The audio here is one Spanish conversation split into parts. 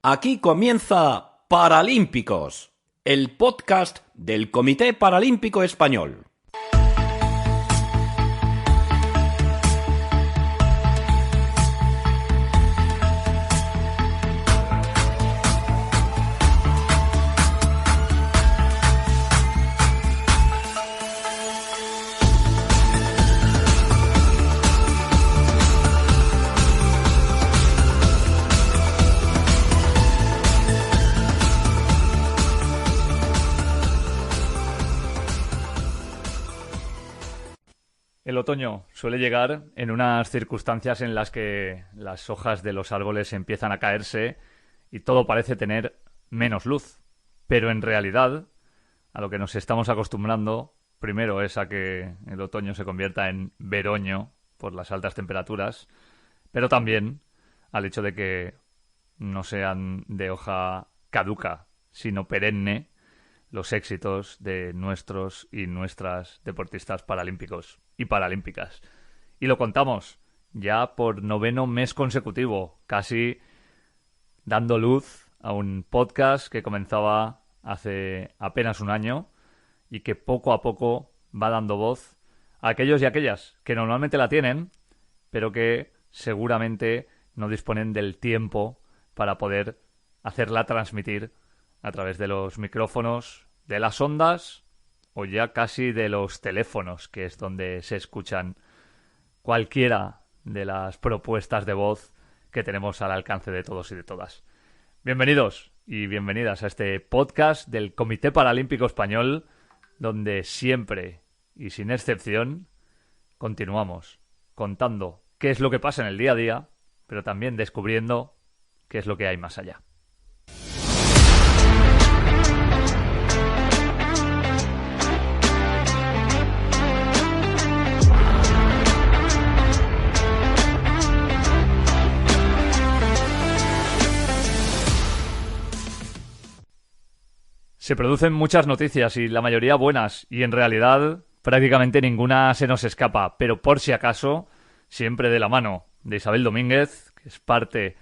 Aquí comienza Paralímpicos, el podcast del Comité Paralímpico Español. El otoño suele llegar en unas circunstancias en las que las hojas de los árboles empiezan a caerse y todo parece tener menos luz. Pero en realidad, a lo que nos estamos acostumbrando, primero es a que el otoño se convierta en veroño por las altas temperaturas, pero también al hecho de que no sean de hoja caduca, sino perenne, los éxitos de nuestros y nuestras deportistas paralímpicos y paralímpicas. Y lo contamos ya por 9º mes consecutivo, casi dando luz a un podcast que comenzaba hace apenas un año y que poco a poco va dando voz a aquellos y aquellas que normalmente la tienen, pero que seguramente no disponen del tiempo para poder hacerla transmitir a través de los micrófonos, de las ondas o ya casi de los teléfonos, que es donde se escuchan cualquiera de las propuestas de voz que tenemos al alcance de todos y de todas. Bienvenidos y bienvenidas a este podcast del Comité Paralímpico Español, donde siempre y sin excepción continuamos contando qué es lo que pasa en el día a día, pero también descubriendo qué es lo que hay más allá. Se producen muchas noticias y la mayoría buenas, y en realidad prácticamente ninguna se nos escapa, pero por si acaso, siempre de la mano de Isabel Domínguez, que es parte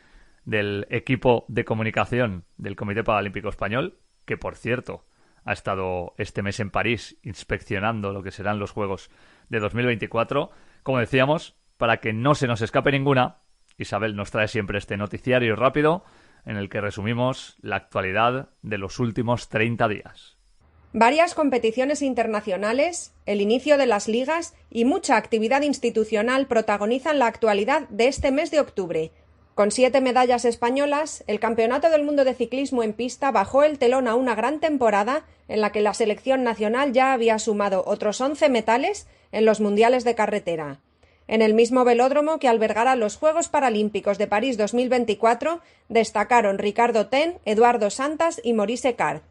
del equipo de comunicación del Comité Paralímpico Español, que por cierto ha estado este mes en París inspeccionando lo que serán los Juegos de 2024. Como decíamos, para que no se nos escape ninguna, Isabel nos trae siempre este noticiario rápido en el que resumimos la actualidad de los últimos 30 días. Varias competiciones internacionales, el inicio de las ligas y mucha actividad institucional protagonizan la actualidad de este mes de octubre. Con 7 medallas españolas, el Campeonato del Mundo de Ciclismo en Pista bajó el telón a una gran temporada en la que la selección nacional ya había sumado otros 11 metales en los mundiales de carretera. En el mismo velódromo que albergará los Juegos Paralímpicos de París 2024 destacaron Ricardo Ten, Eduardo Santas y Maurice Card.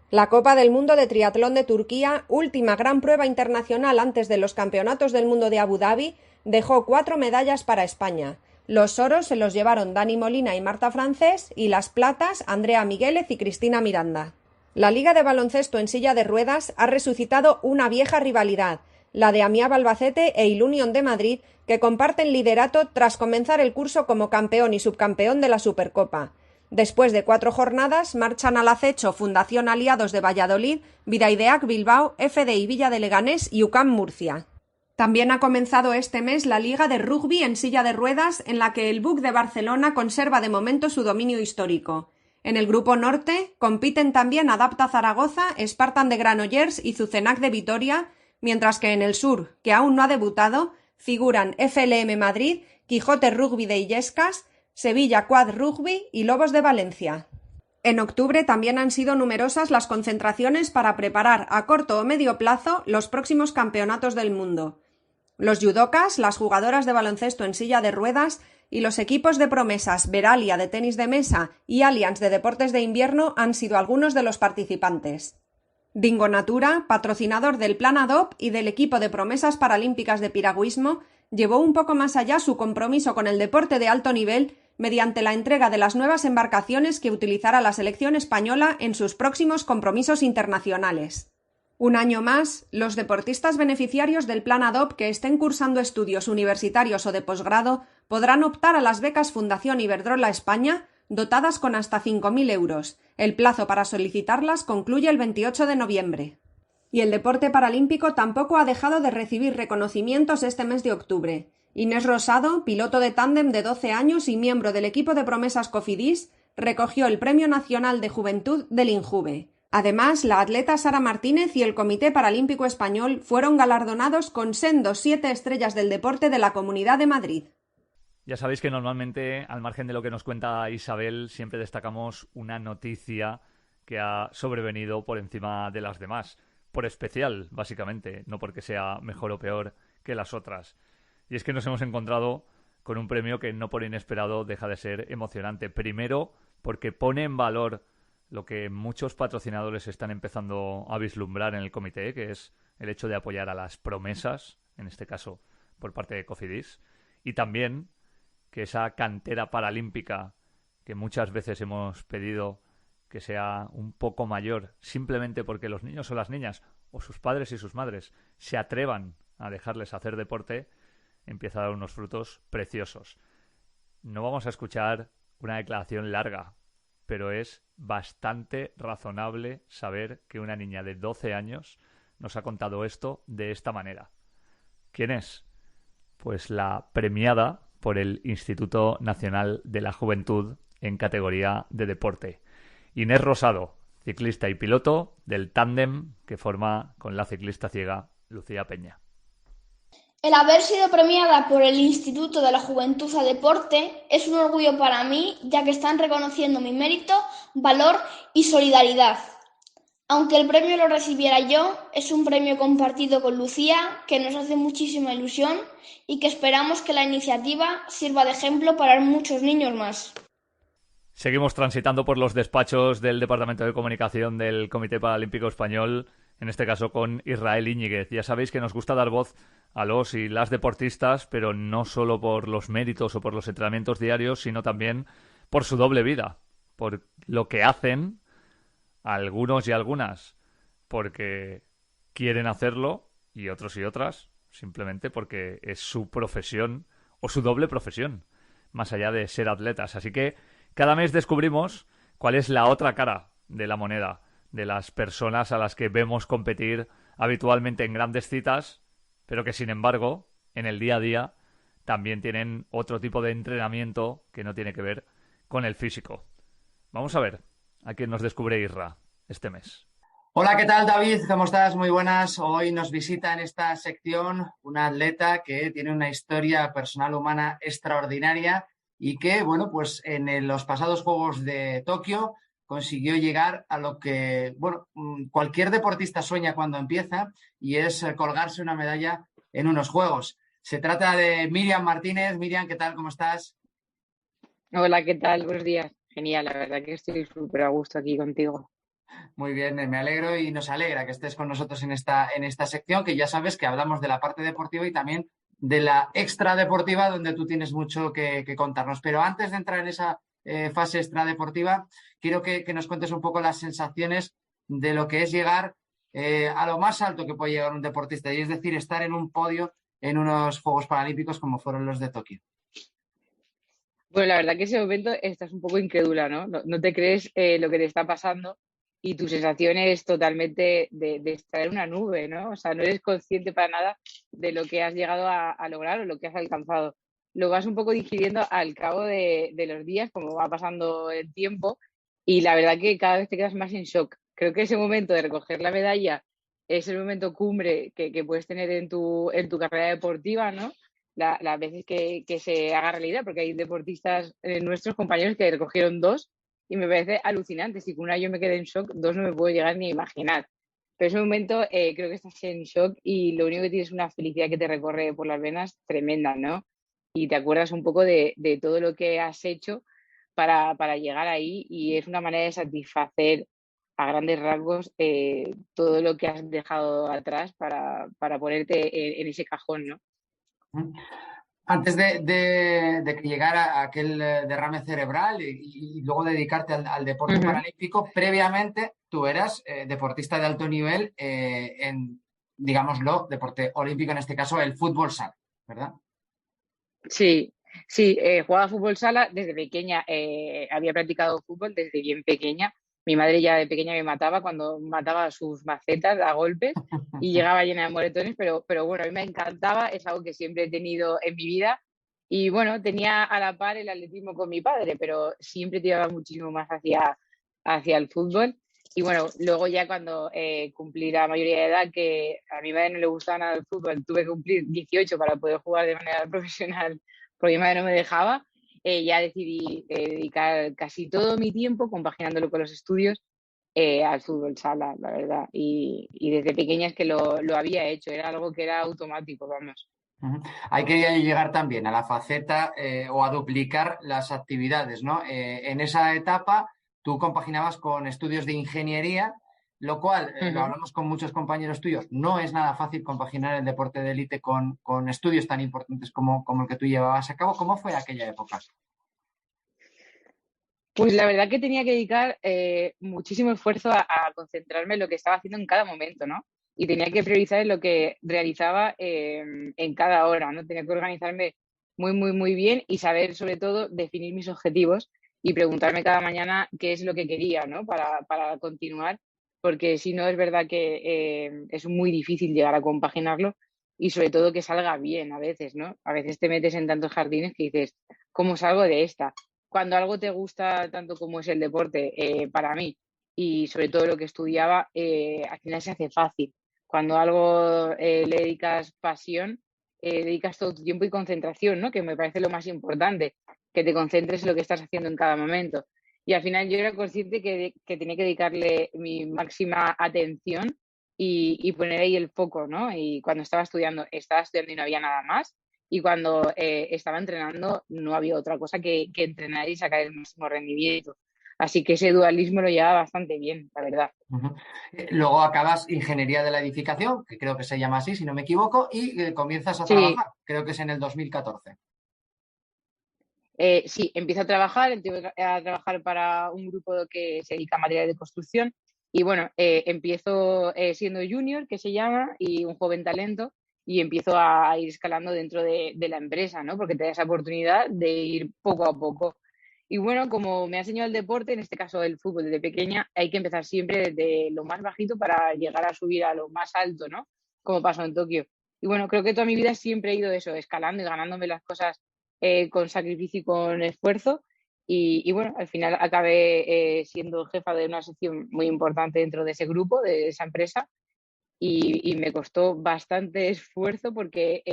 La Copa del Mundo de Triatlón de Turquía, última gran prueba internacional antes de los Campeonatos del Mundo de Abu Dhabi, dejó 4 medallas para España. Los oros se los llevaron Dani Molina y Marta Francés y las platas Andrea Miguélez y Cristina Miranda. La Liga de Baloncesto en Silla de Ruedas ha resucitado una vieja rivalidad, la de Amiab Albacete e Ilunion de Madrid, que comparten liderato tras comenzar el curso como campeón y subcampeón de la Supercopa. Después de 4 jornadas, marchan al acecho Fundación Aliados de Valladolid, Vidaideac Bilbao, FDI Villa de Leganés y UCAM Murcia. También ha comenzado este mes la Liga de Rugby en Silla de Ruedas, en la que el BUC de Barcelona conserva de momento su dominio histórico. En el grupo norte compiten también Adapta Zaragoza, Spartan de Granollers y Zucenac de Vitoria, mientras que en el sur, que aún no ha debutado, figuran FLM Madrid, Quijote Rugby de Illescas, Sevilla Quad Rugby y Lobos de Valencia. En octubre también han sido numerosas las concentraciones para preparar a corto o medio plazo los próximos campeonatos del mundo. Los judocas, las jugadoras de baloncesto en silla de ruedas y los equipos de promesas Veralia de tenis de mesa y Allianz de deportes de invierno han sido algunos de los participantes. Dingo Natura, patrocinador del Plan ADOP y del equipo de promesas paralímpicas de piragüismo, llevó un poco más allá su compromiso con el deporte de alto nivel mediante la entrega de las nuevas embarcaciones que utilizará la selección española en sus próximos compromisos internacionales. Un año más, los deportistas beneficiarios del Plan ADOP que estén cursando estudios universitarios o de posgrado podrán optar a las becas Fundación Iberdrola España, dotadas con hasta 5.000 euros. El plazo para solicitarlas concluye el 28 de noviembre. Y el deporte paralímpico tampoco ha dejado de recibir reconocimientos este mes de octubre. Inés Rosado, piloto de tándem de 12 años y miembro del equipo de promesas Cofidis, recogió el Premio Nacional de Juventud del INJUVE. Además, la atleta Sara Martínez y el Comité Paralímpico Español fueron galardonados con sendos 7 estrellas del deporte de la Comunidad de Madrid. Ya sabéis que normalmente, al margen de lo que nos cuenta Isabel, siempre destacamos una noticia que ha sobrevenido por encima de las demás. Por especial, básicamente, no porque sea mejor o peor que las otras. Y es que nos hemos encontrado con un premio que no por inesperado deja de ser emocionante. Primero, porque pone en valor lo que muchos patrocinadores están empezando a vislumbrar en el comité, que es el hecho de apoyar a las promesas, en este caso por parte de Cofidis, y también que esa cantera paralímpica que muchas veces hemos pedido que sea un poco mayor, simplemente porque los niños o las niñas, o sus padres y sus madres, se atrevan a dejarles hacer deporte, empieza a dar unos frutos preciosos. No vamos a escuchar una declaración larga, pero es bastante razonable saber que una niña de 12 años nos ha contado esto de esta manera. ¿Quién es? Pues la premiada por el Instituto Nacional de la Juventud en categoría de deporte. Inés Rosado, ciclista y piloto del tándem que forma con la ciclista ciega Lucía Peña. El haber sido premiada por el Instituto de la Juventud a Deporte es un orgullo para mí, ya que están reconociendo mi mérito, valor y solidaridad. Aunque el premio lo recibiera yo, es un premio compartido con Lucía, que nos hace muchísima ilusión y que esperamos que la iniciativa sirva de ejemplo para muchos niños más. Seguimos transitando por los despachos del Departamento de Comunicación del Comité Paralímpico Español, en este caso con Israel Íñiguez. Ya sabéis que nos gusta dar voz a los y las deportistas, pero no solo por los méritos o por los entrenamientos diarios, sino también por su doble vida, por lo que hacen algunos y algunas porque quieren hacerlo y otros y otras simplemente porque es su profesión o su doble profesión, más allá de ser atletas. Así que cada mes descubrimos cuál es la otra cara de la moneda de las personas a las que vemos competir habitualmente en grandes citas, pero que sin embargo en el día a día también tienen otro tipo de entrenamiento que no tiene que ver con el físico. Vamos a ver a quién nos descubre Isra este mes. Hola, ¿qué tal, David? ¿Cómo estás? Muy buenas. Hoy nos visita en esta sección una atleta que tiene una historia personal humana extraordinaria y que, bueno, pues en los pasados Juegos de Tokio consiguió llegar a lo que, bueno, cualquier deportista sueña cuando empieza, y es colgarse una medalla en unos Juegos. Se trata de Miriam Martínez. Miriam, ¿qué tal? ¿Cómo estás? Hola, ¿qué tal? Buenos días. Genial, la verdad que estoy súper a gusto aquí contigo. Muy bien, me alegro y nos alegra que estés con nosotros en esta sección, que ya sabes que hablamos de la parte deportiva y también de la extradeportiva, donde tú tienes mucho que contarnos. Pero antes de entrar en esa fase extradeportiva, quiero que nos cuentes un poco las sensaciones de lo que es llegar a lo más alto que puede llegar un deportista, y es decir, estar en un podio en unos Juegos Paralímpicos como fueron los de Tokio. Bueno, la verdad que ese momento estás un poco incrédula, ¿no? No te crees lo que te está pasando y tu sensación es totalmente de estar en una nube, ¿no? O sea, no eres consciente para nada de lo que has llegado a lograr o lo que has alcanzado. Lo vas un poco digiriendo al cabo de los días, como va pasando el tiempo, y la verdad que cada vez te quedas más en shock. Creo que ese momento de recoger la medalla es el momento cumbre que puedes tener en tu carrera deportiva, ¿no? Las veces que se haga realidad, porque hay deportistas, nuestros compañeros, que recogieron 2 y me parece alucinante. Si con una yo me quedé en shock, 2 no me puedo llegar ni a imaginar. Pero ese momento creo que estás en shock y lo único que tienes es una felicidad que te recorre por las venas tremenda, ¿no? Y te acuerdas un poco de todo lo que has hecho para llegar ahí, y es una manera de satisfacer a grandes rasgos todo lo que has dejado atrás para ponerte en ese cajón, ¿no? Antes de que llegara aquel derrame cerebral y luego dedicarte al deporte paralímpico, previamente tú eras deportista de alto nivel en, digámoslo, deporte olímpico, en este caso el fútbol sala, ¿verdad? Sí, Sí, jugaba fútbol sala desde pequeña. Había practicado fútbol desde bien pequeña. Mi madre ya de pequeña me mataba cuando mataba sus macetas a golpes y llegaba llena de moretones, pero bueno, a mí me encantaba, es algo que siempre he tenido en mi vida. Y bueno, tenía a la par el atletismo con mi padre, pero siempre tiraba muchísimo más hacia el fútbol. Y bueno, luego ya cuando cumplí la mayoría de edad, que a mi madre no le gustaba nada el fútbol, tuve que cumplir 18 para poder jugar de manera profesional porque mi madre no me dejaba, ya decidí dedicar casi todo mi tiempo, compaginándolo con los estudios, al fútbol sala, la verdad. Y desde pequeña es que lo había hecho, era algo que era automático, vamos. Ujú. Hay que llegar también a la faceta o a duplicar las actividades, ¿no? En esa etapa tú compaginabas con estudios de ingeniería, lo cual, lo Ujú. hablamos con muchos compañeros tuyos, no es nada fácil compaginar el deporte de élite con estudios tan importantes como el que tú llevabas a cabo. ¿Cómo fue aquella época? Pues la verdad que tenía que dedicar muchísimo esfuerzo a concentrarme en lo que estaba haciendo en cada momento, ¿no? Y tenía que priorizar en lo que realizaba en cada hora, ¿no? Tenía que organizarme muy, muy, muy bien y saber, sobre todo, definir mis objetivos y preguntarme cada mañana qué es lo que quería, ¿no? Para continuar, porque si no, es verdad que es muy difícil llegar a compaginarlo y sobre todo que salga bien a veces, ¿no? A veces te metes en tantos jardines que dices, ¿cómo salgo de esta? Cuando algo te gusta tanto como es el deporte, para mí, y sobre todo lo que estudiaba, al final se hace fácil. Cuando algo le dedicas pasión, dedicas todo tu tiempo y concentración, ¿no? Que me parece lo más importante, que te concentres en lo que estás haciendo en cada momento. Y al final yo era consciente que tenía que dedicarle mi máxima atención y poner ahí el foco, ¿no? Y cuando estaba estudiando y no había nada más y cuando estaba entrenando no había otra cosa que entrenar y sacar el máximo rendimiento. Así que ese dualismo lo llevaba bastante bien, la verdad. Ujú. Luego acabas ingeniería de la edificación, que creo que se llama así, si no me equivoco, y comienzas a Sí, trabajar, creo que es en el 2014. sí, empiezo a trabajar para un grupo que se dedica a materiales de construcción y bueno, empiezo siendo junior, que se llama, y un joven talento, y empiezo a ir escalando dentro de la empresa, ¿no? Porque te da esa oportunidad de ir poco a poco. Y bueno, como me ha enseñado el deporte, en este caso el fútbol desde pequeña, hay que empezar siempre desde lo más bajito para llegar a subir a lo más alto, ¿no? Como pasó en Tokio. Y bueno, creo que toda mi vida siempre he ido eso, escalando y ganándome las cosas con sacrificio y con esfuerzo. Y bueno, al final acabé siendo jefa de una sección muy importante dentro de ese grupo, de esa empresa, y me costó bastante esfuerzo porque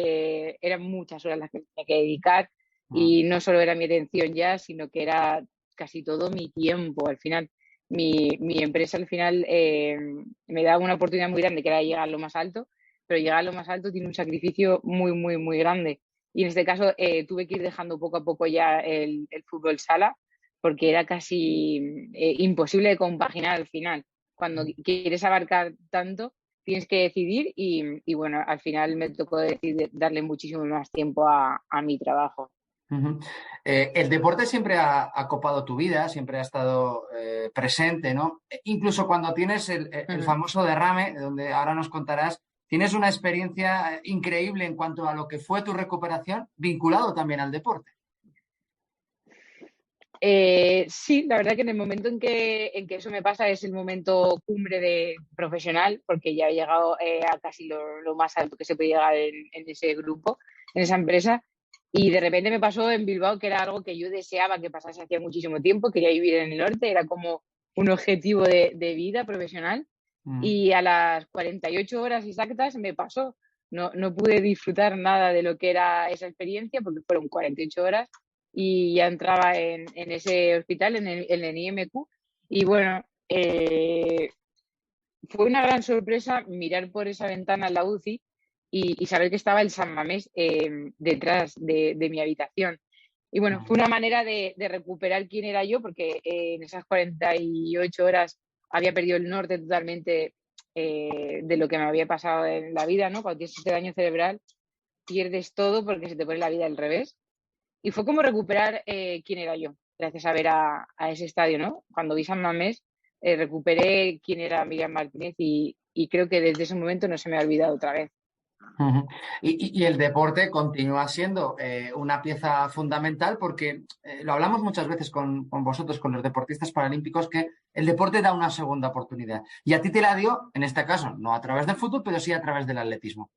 eran muchas horas las que tenía que dedicar Mm. y no solo era mi atención ya, sino que era casi todo mi tiempo. Al final, mi empresa al final me da una oportunidad muy grande que era llegar a lo más alto, pero llegar a lo más alto tiene un sacrificio muy, muy, muy grande. Y en este caso tuve que ir dejando poco a poco ya el fútbol sala porque era casi imposible de compaginar al final. Cuando quieres abarcar tanto, tienes que decidir y bueno, al final me tocó decidir darle muchísimo más tiempo a mi trabajo. Ujú. El deporte siempre ha copado tu vida, siempre ha estado presente, ¿no? Incluso cuando tienes el Ujú. famoso derrame, donde ahora nos contarás, tienes una experiencia increíble en cuanto a lo que fue tu recuperación, vinculado también al deporte. Sí, la verdad que en el momento en que eso me pasa es el momento cumbre de profesional, porque ya he llegado a casi lo más alto que se puede llegar en ese grupo, en esa empresa, y de repente me pasó en Bilbao, que era algo que yo deseaba que pasase hacía muchísimo tiempo, quería vivir en el norte, era como un objetivo de vida profesional, Mm. y a las 48 horas exactas me pasó. No pude disfrutar nada de lo que era esa experiencia, porque fueron 48 horas y ya entraba en ese hospital, en el IMQ. Y bueno, fue una gran sorpresa mirar por esa ventana en la UCI y saber que estaba el San Mamés detrás de mi habitación. Y bueno, fue una manera de recuperar quién era yo, porque en esas 48 horas había perdido el norte totalmente de lo que me había pasado en la vida, ¿no? Cuando tienes ese daño cerebral, pierdes todo porque se te pone la vida al revés. Y fue como recuperar quién era yo, gracias a ver a ese estadio, ¿no? Cuando vi San Mamés, recuperé quién era Miriam Martínez y creo que desde ese momento no se me ha olvidado otra vez. Ujú. Y el deporte continúa siendo una pieza fundamental porque lo hablamos muchas veces con vosotros, con los deportistas paralímpicos, que el deporte da una segunda oportunidad. Y a ti te la dio, en este caso, no a través del fútbol, pero sí a través del atletismo.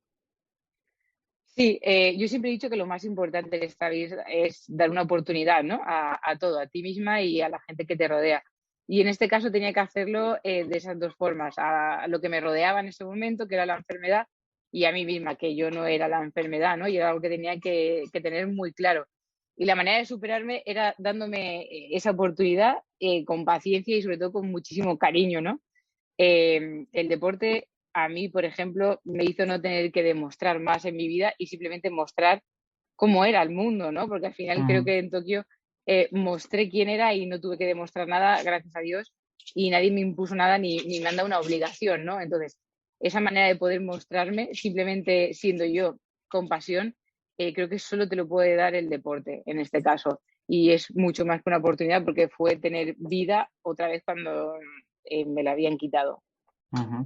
Sí, yo siempre he dicho que lo más importante de esta vida es dar una oportunidad, ¿no? A todo, a ti misma y a la gente que te rodea. Y en este caso tenía que hacerlo de esas dos formas, a lo que me rodeaba en ese momento, que era la enfermedad, y a mí misma, que yo no era la enfermedad, ¿no? Y era algo que tenía que tener muy claro. Y la manera de superarme era dándome esa oportunidad con paciencia y sobre todo con muchísimo cariño, ¿no? El deporte a mí, por ejemplo, me hizo no tener que demostrar más en mi vida y simplemente mostrar cómo era el mundo, ¿no? Porque al final creo Ujú. que en Tokio mostré quién era y no tuve que demostrar nada, gracias a Dios, y nadie me impuso nada ni me han dado una obligación, ¿no? Entonces, esa manera de poder mostrarme simplemente siendo yo con pasión, creo que solo te lo puede dar el deporte en este caso. Y es mucho más que una oportunidad porque fue tener vida otra vez cuando me la habían quitado. Ujú.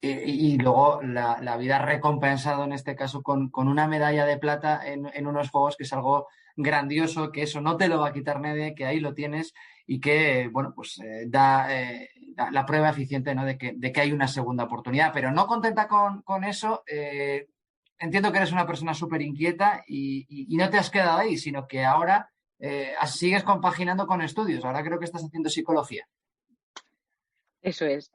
Y luego la vida ha recompensado en este caso con una medalla de plata en unos juegos, que es algo grandioso, que eso no te lo va a quitar nadie, que ahí lo tienes y que, bueno, pues da la prueba eficiente, ¿no? de que hay una segunda oportunidad. Pero no contenta con eso, entiendo que eres una persona súper inquieta y no te has quedado ahí, sino que ahora sigues compaginando con estudios. Ahora creo que estás haciendo psicología. Eso es.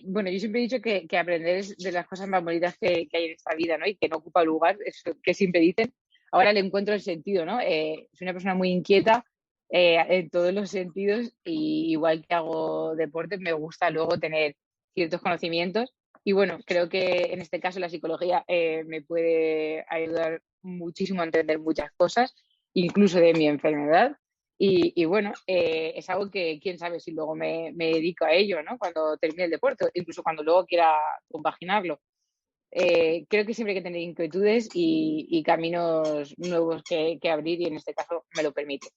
Bueno, yo siempre he dicho que aprender es de las cosas más bonitas que hay en esta vida, ¿no? Y que no ocupa lugar, es que siempre dicen. Ahora le encuentro el sentido, ¿no? Soy una persona muy inquieta en todos los sentidos y igual que hago deporte, me gusta luego tener ciertos conocimientos. Y bueno, creo que en este caso la psicología me puede ayudar muchísimo a entender muchas cosas, incluso de mi enfermedad. Y bueno, es algo que quién sabe si luego me dedico a ello, ¿no? Cuando termine el deporte, incluso cuando luego quiera compaginarlo. Creo que siempre hay que tener inquietudes y caminos nuevos que abrir y en este caso me lo permite.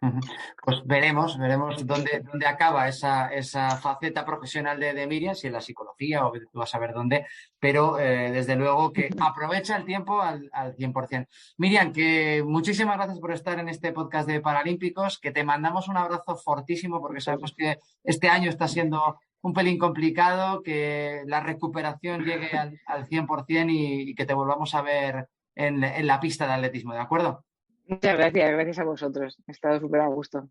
Ujú. Pues veremos dónde acaba esa faceta profesional de Miriam, si en la psicología o tú vas a ver dónde, pero desde luego que aprovecha el tiempo al 100%. Miriam, que muchísimas gracias por estar en este podcast de Paralímpicos, que te mandamos un abrazo fortísimo porque sabemos que este año está siendo un pelín complicado, que la recuperación llegue al 100% y que te volvamos a ver en la pista de atletismo, ¿de acuerdo? Muchas gracias, gracias a vosotros. He estado súper a gusto.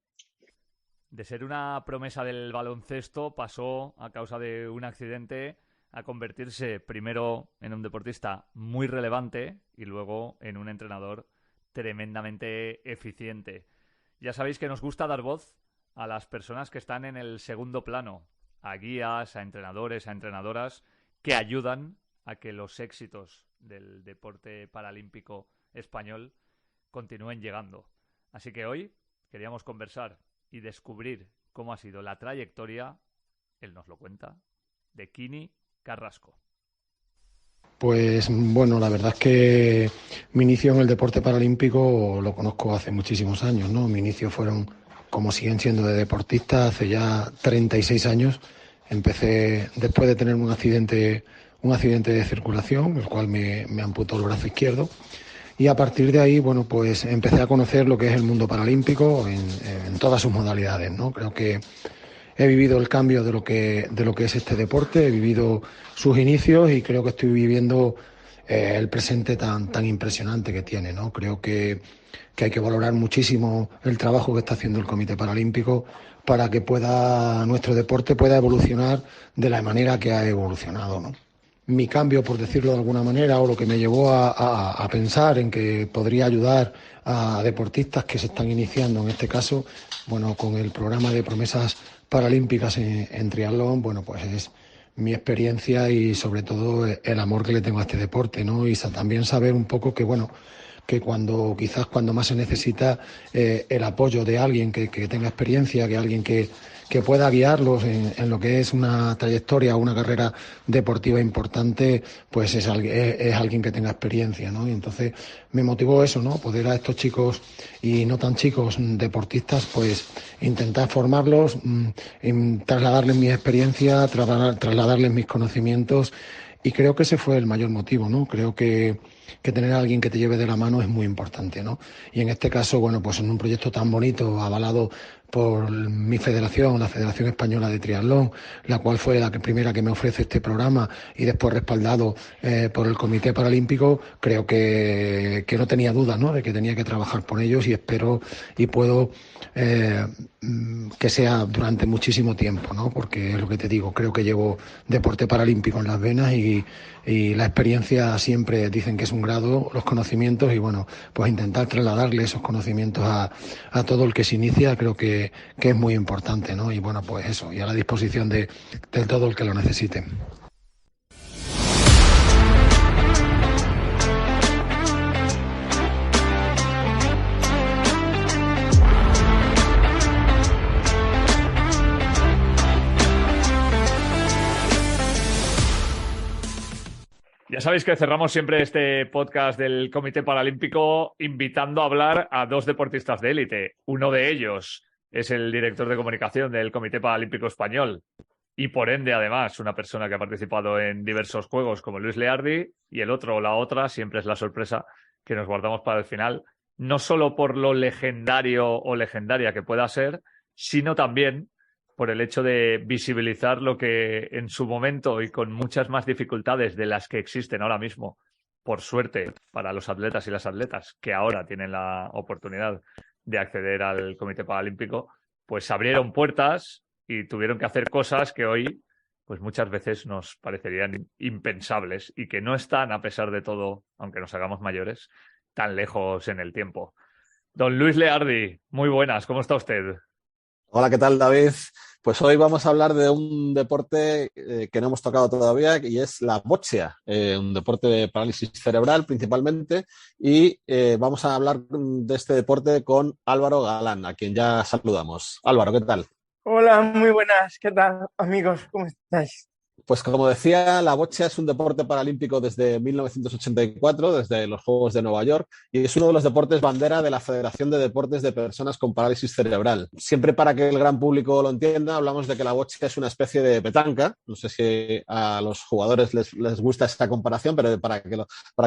De ser una promesa del baloncesto pasó, a causa de un accidente, a convertirse primero en un deportista muy relevante y luego en un entrenador tremendamente eficiente. Ya sabéis que nos gusta dar voz a las personas que están en el segundo plano, a guías, a entrenadores, a entrenadoras que ayudan a que los éxitos del deporte paralímpico español continúen llegando. Así que hoy queríamos conversar y descubrir cómo ha sido la trayectoria, él nos lo cuenta, de Kini Carrasco. Pues bueno, la verdad es que mi inicio en el deporte paralímpico lo conozco hace muchísimos años, ¿no? Mi inicio fueron, como siguen siendo, de deportista hace ya 36 años. Empecé después de tener un accidente de circulación, el cual me amputó el brazo izquierdo. Y a partir de ahí, bueno, pues empecé a conocer lo que es el mundo paralímpico en todas sus modalidades, ¿no? Creo que he vivido el cambio de lo que es este deporte, he vivido sus inicios y creo que estoy viviendo el presente tan impresionante que tiene, ¿no? Creo que hay que valorar muchísimo el trabajo que está haciendo el Comité Paralímpico para que nuestro deporte pueda evolucionar de la manera que ha evolucionado, ¿no? Mi cambio, por decirlo de alguna manera, o lo que me llevó a pensar en que podría ayudar a deportistas que se están iniciando, en este caso, bueno, con el programa de promesas paralímpicas en triatlón, bueno, pues es mi experiencia y sobre todo el amor que le tengo a este deporte, ¿no? Y también saber un poco que, bueno, que quizás cuando más se necesita el apoyo de alguien que tenga experiencia, que alguien que pueda guiarlos en lo que es una trayectoria o una carrera deportiva importante, pues es alguien que tenga experiencia, ¿no? Y entonces me motivó eso, ¿no? Poder a estos chicos y no tan chicos deportistas, pues intentar formarlos, trasladarles mi experiencia, trasladarles mis conocimientos Y creo que ese fue el mayor motivo, ¿no? Creo que tener a alguien que te lleve de la mano es muy importante, ¿no? Y en este caso, bueno, pues en un proyecto tan bonito, avalado por mi federación, la Federación Española de Triatlón, la cual fue la primera que me ofrece este programa y después respaldado por el Comité Paralímpico, creo que no tenía dudas, ¿no? De que tenía que trabajar por ellos y espero y puedo que sea durante muchísimo tiempo, ¿no? Porque es lo que te digo, creo que llevo deporte paralímpico en las venas y la experiencia siempre dicen que es un grado, los conocimientos y bueno, pues intentar trasladarle esos conocimientos a todo el que se inicia, creo que es muy importante, ¿no? Y bueno, pues eso, y a la disposición de todo el que lo necesite. Ya sabéis que cerramos siempre este podcast del Comité Paralímpico invitando a hablar a dos deportistas de élite. Uno de ellos es el director de comunicación del Comité Paralímpico Español y, por ende, además, una persona que ha participado en diversos juegos como Luis Leardi, y el otro o la otra siempre es la sorpresa que nos guardamos para el final, no solo por lo legendario o legendaria que pueda ser, sino también por el hecho de visibilizar lo que en su momento y con muchas más dificultades de las que existen ahora mismo, por suerte para los atletas y las atletas que ahora tienen la oportunidad de acceder al Comité Paralímpico, pues abrieron puertas y tuvieron que hacer cosas que hoy pues muchas veces nos parecerían impensables y que no están, a pesar de todo, aunque nos hagamos mayores, tan lejos en el tiempo. Don Luis Leardi, muy buenas, ¿cómo está usted? Hola, ¿qué tal, David? Pues hoy vamos a hablar de un deporte que no hemos tocado todavía y es la boxea, un deporte de parálisis cerebral principalmente, y vamos a hablar de este deporte con Álvaro Galán, a quien ya saludamos. Álvaro, ¿qué tal? Hola, muy buenas. ¿Qué tal, amigos? ¿Cómo estáis? Pues como decía, la boxea es un deporte paralímpico desde 1984, desde los Juegos de Nueva York, y es uno de los deportes bandera de la Federación de Deportes de Personas con Parálisis Cerebral. Siempre para que el gran público lo entienda, hablamos de que la boxea es una especie de petanca. No sé si a los jugadores les gusta esta comparación, pero para que lo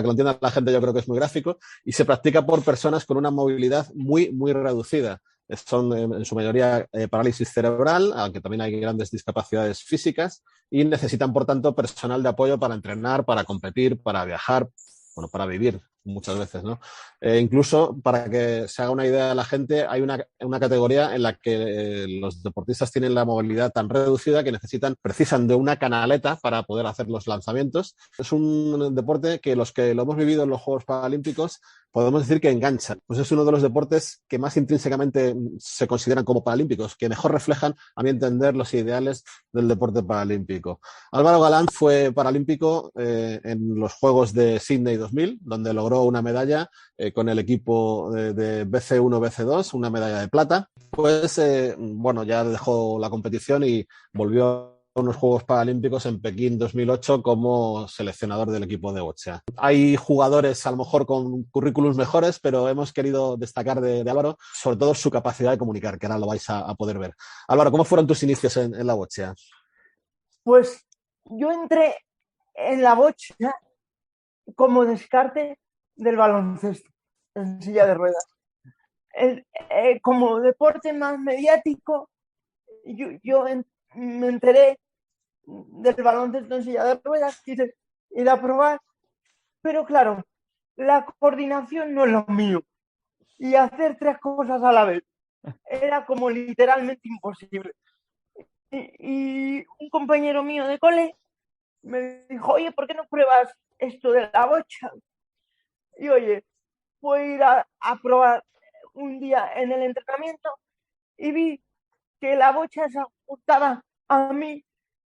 entienda la gente yo creo que es muy gráfico, y se practica por personas con una movilidad muy, muy reducida. Son en su mayoría parálisis cerebral, aunque también hay grandes discapacidades físicas, y necesitan, por tanto, personal de apoyo para entrenar, para competir, para viajar, bueno, para vivir muchas veces, ¿no? Incluso, para que se haga una idea de la gente, hay una categoría en la que los deportistas tienen la movilidad tan reducida que precisan de una canaleta para poder hacer los lanzamientos. Es un deporte que los que lo hemos vivido en los Juegos Paralímpicos podemos decir que enganchan. Pues es uno de los deportes que más intrínsecamente se consideran como paralímpicos, que mejor reflejan, a mi entender, los ideales del deporte paralímpico. Álvaro Galán fue paralímpico en los Juegos de Sydney 2000, donde logró una medalla con el equipo de BC1, BC2, una medalla de plata. Pues, bueno, ya dejó la competición y volvió a unos Juegos Paralímpicos en Pekín 2008 como seleccionador del equipo de boxea. Hay jugadores a lo mejor con currículums mejores, pero hemos querido destacar de Álvaro sobre todo su capacidad de comunicar, que ahora lo vais a poder ver. Álvaro, ¿cómo fueron tus inicios en la boxea? Pues yo entré en la boxea como descarte del baloncesto en silla de ruedas. Como deporte más mediático, yo me enteré del baloncesto en silla de ruedas, quise ir a probar, pero claro, la coordinación no es lo mío y hacer tres cosas a la vez era como literalmente imposible. Y un compañero mío de cole me dijo, oye, ¿por qué no pruebas esto de la bocha? Y oye, fui a ir a probar un día en el entrenamiento y vi que la bocha se ajustaba a mí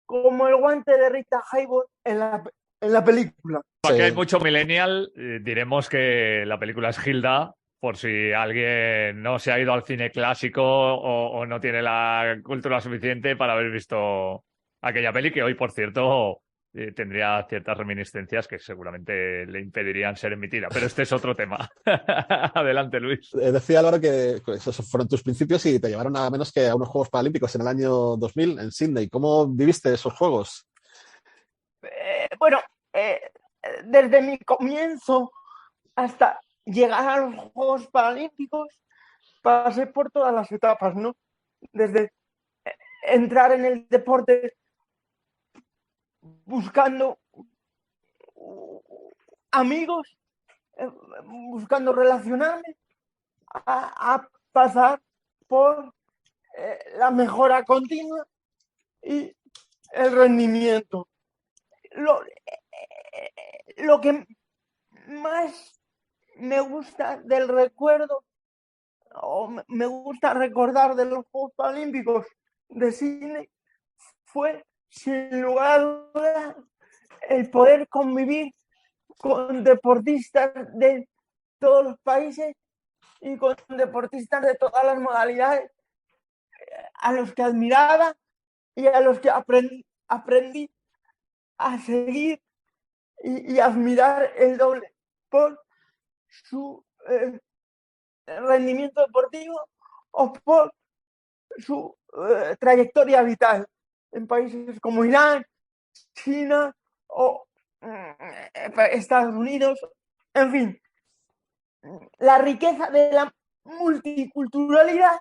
como el guante de Rita Hayworth en la película. Aquí hay mucho millennial, diremos que la película es Hilda, por si alguien no se ha ido al cine clásico o no tiene la cultura suficiente para haber visto aquella peli, que hoy, por cierto, tendría ciertas reminiscencias que seguramente le impedirían ser emitida. Pero este es otro tema. Adelante, Luis. Decía Álvaro que esos fueron tus principios y te llevaron nada menos que a unos Juegos Paralímpicos en el año 2000 en Sydney. ¿Cómo viviste esos Juegos? Bueno, desde mi comienzo hasta llegar a los Juegos Paralímpicos, pasé por todas las etapas, ¿no? Desde entrar en el deporte buscando amigos, buscando relacionarme, a pasar por la mejora continua y el rendimiento. Lo que más me gusta del recuerdo, o me gusta recordar de los Juegos Paralímpicos de Sydney, fue, sin lugar a dudas, el poder convivir con deportistas de todos los países y con deportistas de todas las modalidades, a los que admiraba y a los que aprendí a seguir y admirar el doble por su rendimiento deportivo o por su trayectoria vital en países como Irán, China o Estados Unidos. En fin, la riqueza de la multiculturalidad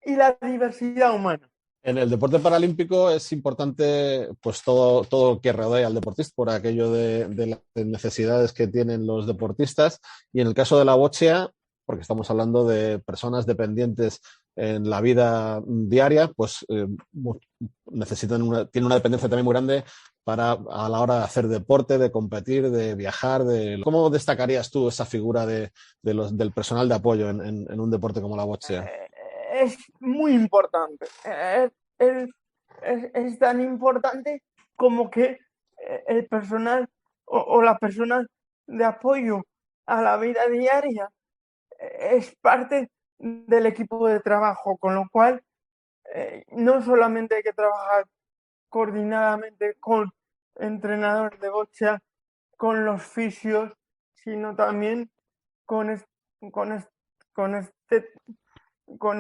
y la diversidad humana. En el deporte paralímpico es importante pues todo lo que rodea al deportista por aquello de las necesidades que tienen los deportistas, y en el caso de la boxea, porque estamos hablando de personas dependientes en la vida diaria, pues tienen una dependencia también muy grande a la hora de hacer deporte, de competir, de viajar. ¿Cómo destacarías tú esa figura del personal de apoyo en un deporte como la boxea? Es muy importante. Es tan importante como que el personal o la persona de apoyo a la vida diaria es parte del equipo de trabajo, con lo cual no solamente hay que trabajar coordinadamente con entrenadores de boxea, con los fisios, sino también con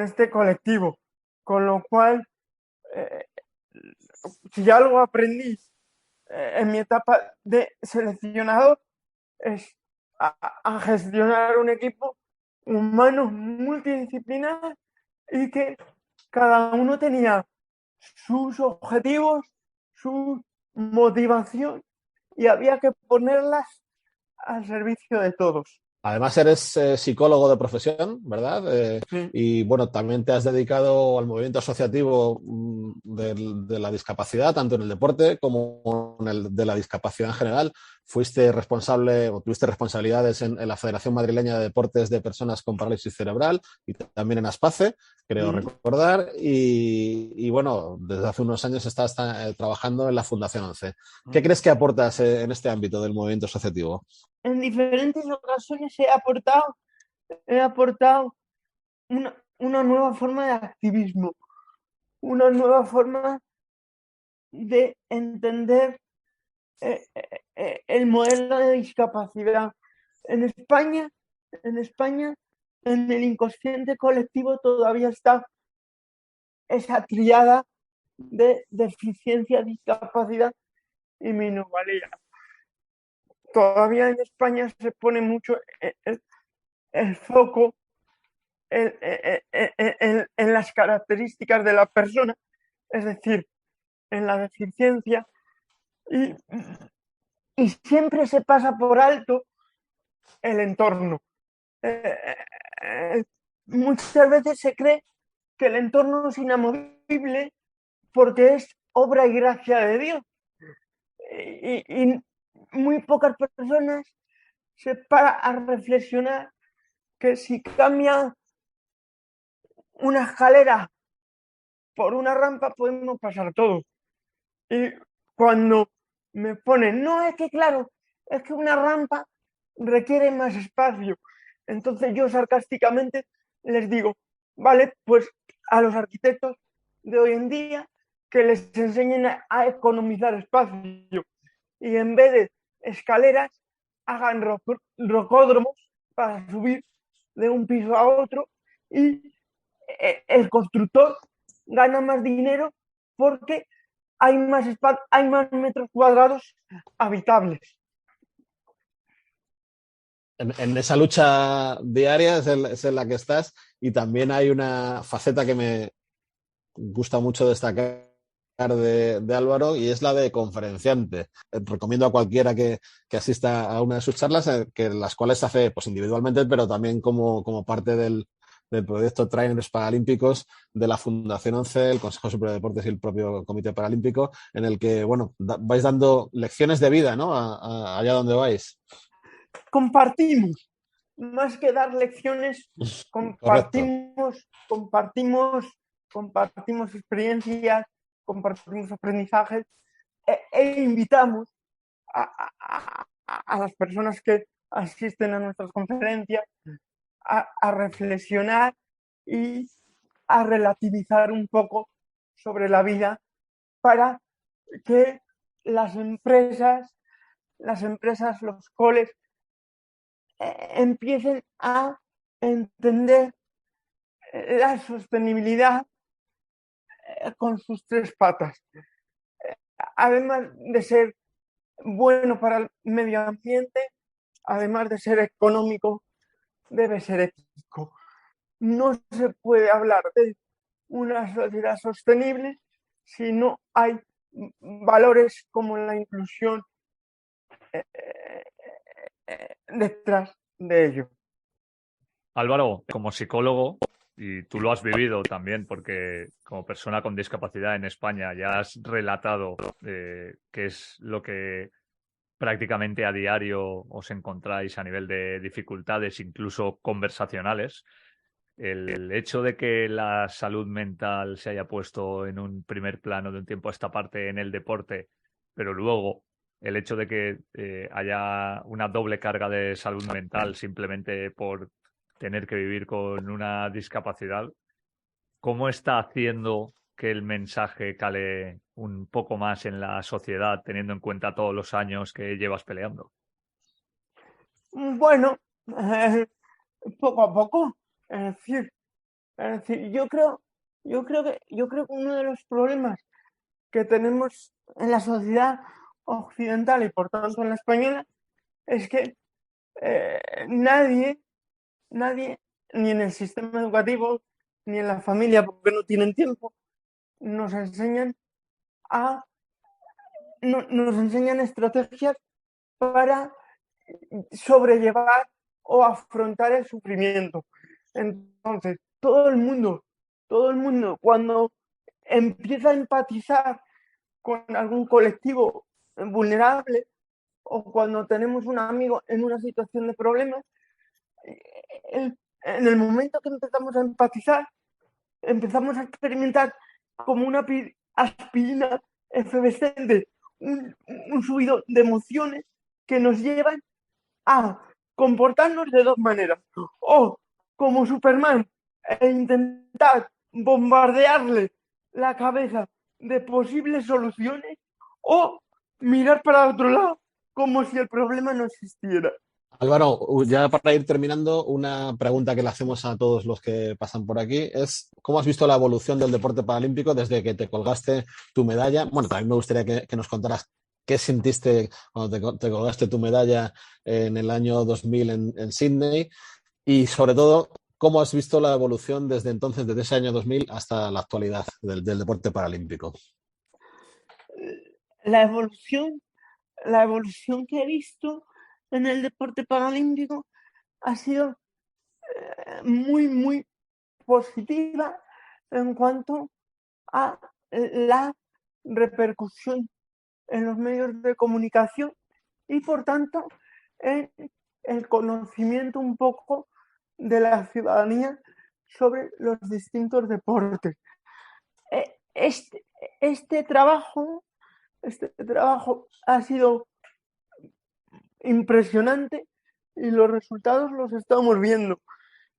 este colectivo. Con lo cual, si algo aprendí en mi etapa de seleccionador, es a gestionar un equipo humano multidisciplinar y que cada uno tenía sus objetivos, su motivación, y había que ponerlas al servicio de todos. Además eres psicólogo de profesión, ¿verdad? Sí. Y bueno, también te has dedicado al movimiento asociativo de la discapacidad, tanto en el deporte como en el de la discapacidad en general. Fuiste responsable o tuviste responsabilidades en la Federación Madrileña de Deportes de Personas con Parálisis Cerebral y también en ASPACE, creo recordar. Y bueno, desde hace unos años estás trabajando en la Fundación 11. ¿Qué crees que aportas en este ámbito del movimiento asociativo? En diferentes ocasiones he aportado una nueva forma de activismo, una nueva forma de entender el modelo de discapacidad. En España, en el inconsciente colectivo todavía está esa triada de deficiencia, discapacidad y minusvalía. Todavía en España se pone mucho el foco en las características de la persona, es decir, en la deficiencia, y siempre se pasa por alto el entorno. Muchas veces se cree que el entorno es inamovible porque es obra y gracia de Dios. Y muy pocas personas se paran a reflexionar que si cambia una escalera por una rampa podemos pasar todos. Y cuando me ponen, no, es que claro, es que una rampa requiere más espacio. Entonces yo sarcásticamente les digo, vale, pues a los arquitectos de hoy en día que les enseñen a economizar espacio y en vez de escaleras hagan rocódromos para subir de un piso a otro, y el constructor gana más dinero porque hay más metros cuadrados habitables. en esa lucha diaria es en la que estás, y también hay una faceta que me gusta mucho destacar de Álvaro, y es la de conferenciante. Recomiendo a cualquiera que asista a una de sus charlas, que las cuales hace pues, individualmente, pero también como parte del proyecto Trainers Paralímpicos de la Fundación ONCE, el Consejo Superior de Deportes y el propio Comité Paralímpico, en el que bueno, vais dando lecciones de vida, ¿no? Allá donde vais. Compartimos, más que dar lecciones, Correcto. compartimos experiencias, compartimos aprendizajes invitamos a las personas que asisten a nuestras conferencias a reflexionar y a relativizar un poco sobre la vida para que las empresas, los coles, empiecen a entender la sostenibilidad con sus tres patas. Además de ser bueno para el medio ambiente, además de ser económico, debe ser ético. No se puede hablar de una sociedad sostenible si no hay valores como la inclusión detrás de ello. Álvaro, como psicólogo, y tú lo has vivido también, porque como persona con discapacidad en España ya has relatado qué es lo que prácticamente a diario os encontráis a nivel de dificultades, incluso conversacionales. El hecho de que la salud mental se haya puesto en un primer plano de un tiempo a esta parte en el deporte, pero luego el hecho de que haya una doble carga de salud mental simplemente por tener que vivir con una discapacidad, ¿cómo está haciendo que el mensaje cale un poco más en la sociedad, teniendo en cuenta todos los años que llevas peleando? Bueno, poco a poco. Es decir, yo creo que uno de los problemas que tenemos en la sociedad occidental y por tanto en la española es que nadie, ni en el sistema educativo, ni en la familia, porque no tienen tiempo, nos enseñan estrategias para sobrellevar o afrontar el sufrimiento. Entonces, todo el mundo, cuando empieza a empatizar con algún colectivo vulnerable o cuando tenemos un amigo en una situación de problemas, en el momento que empezamos a empatizar, empezamos a experimentar como una aspirina efervescente, un subido de emociones que nos llevan a comportarnos de dos maneras: o como Superman e intentar bombardearle la cabeza de posibles soluciones, o mirar para otro lado como si el problema no existiera. Álvaro, ya para ir terminando, una pregunta que le hacemos a todos los que pasan por aquí es: ¿cómo has visto la evolución del deporte paralímpico desde que te colgaste tu medalla? Bueno, también me gustaría que nos contaras qué sentiste cuando te colgaste tu medalla en el año 2000 en Sydney, y sobre todo, ¿cómo has visto la evolución desde entonces, desde ese año 2000 hasta la actualidad del deporte paralímpico? La evolución que he visto en el deporte paralímpico ha sido muy, muy positiva en cuanto a la repercusión en los medios de comunicación y, por tanto, en el conocimiento un poco de la ciudadanía sobre los distintos deportes. Este trabajo ha sido impresionante y los resultados los estamos viendo.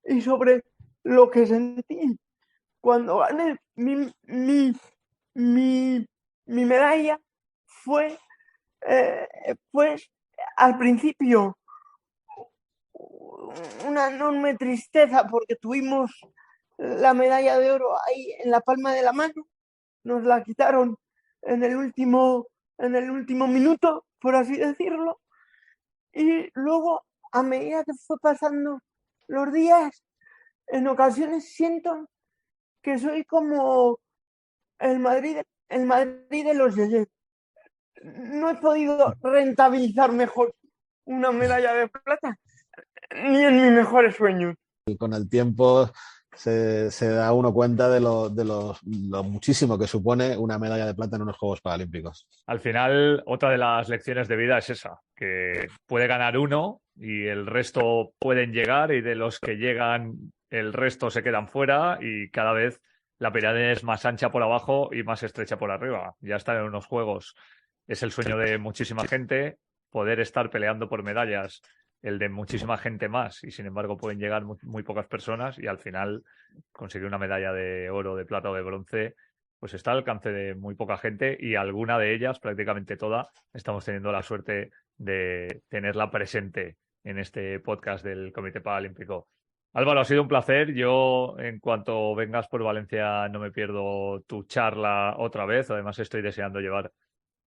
Y sobre lo que sentí cuando gané mi medalla fue, pues, al principio una enorme tristeza porque tuvimos la medalla de oro ahí en la palma de la mano, nos la quitaron en el último minuto, por así decirlo, y luego a medida que fue pasando los días, en ocasiones siento que soy como el Madrid de los Yeyes. No he podido rentabilizar mejor una medalla de plata ni en mis mejores sueños. Y con el tiempo se da uno cuenta de lo muchísimo que supone una medalla de plata en unos Juegos Paralímpicos. Al final, otra de las lecciones de vida es esa, que puede ganar uno y el resto pueden llegar, y de los que llegan el resto se quedan fuera, y cada vez la pirámide es más ancha por abajo y más estrecha por arriba. Ya estar en unos Juegos es el sueño de muchísima gente, poder estar peleando por medallas el de muchísima gente más, y sin embargo pueden llegar muy pocas personas, y al final conseguir una medalla de oro, de plata o de bronce pues está al alcance de muy poca gente, y alguna de ellas, prácticamente toda, estamos teniendo la suerte de tenerla presente en este podcast del Comité Paralímpico. Álvaro, ha sido un placer. Yo, en cuanto vengas por Valencia, no me pierdo tu charla otra vez. Además, estoy deseando llevar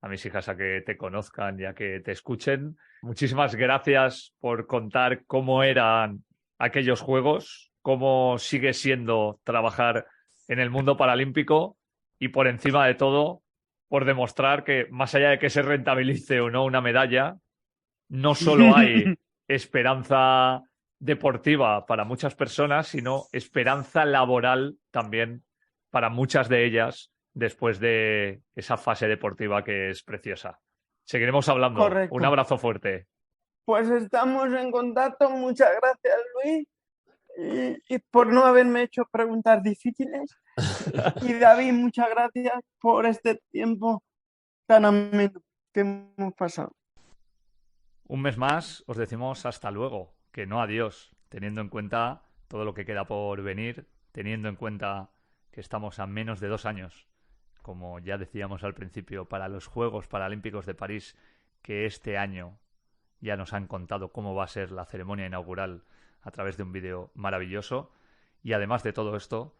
a mis hijas a que te conozcan y a que te escuchen. Muchísimas gracias por contar cómo eran aquellos Juegos, cómo sigue siendo trabajar en el mundo paralímpico, y por encima de todo, por demostrar que más allá de que se rentabilice o no una medalla, no solo hay esperanza deportiva para muchas personas, sino esperanza laboral también para muchas de ellas después de esa fase deportiva que es preciosa. Seguiremos hablando. Correcto. Un abrazo fuerte. Pues estamos en contacto. Muchas gracias, Luis, y por no haberme hecho preguntas difíciles. Y David, muchas gracias por este tiempo tan ameno que hemos pasado. Un mes más os decimos hasta luego, que no adiós, teniendo en cuenta todo lo que queda por venir, teniendo en cuenta que estamos a menos de 2 años, como ya decíamos al principio, para los Juegos Paralímpicos de París, que este año ya nos han contado cómo va a ser la ceremonia inaugural a través de un vídeo maravilloso. Y además de todo esto,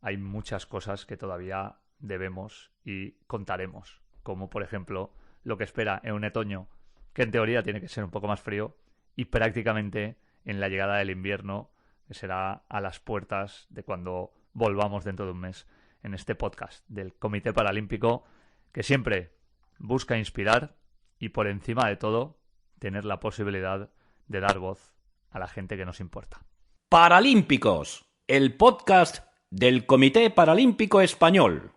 hay muchas cosas que todavía debemos y contaremos, como por ejemplo lo que espera en un otoño que en teoría tiene que ser un poco más frío, y prácticamente en la llegada del invierno, que será a las puertas de cuando volvamos dentro de un mes, en este podcast del Comité Paralímpico, que siempre busca inspirar y, por encima de todo, tener la posibilidad de dar voz a la gente que nos importa. Paralímpicos, el podcast del Comité Paralímpico Español.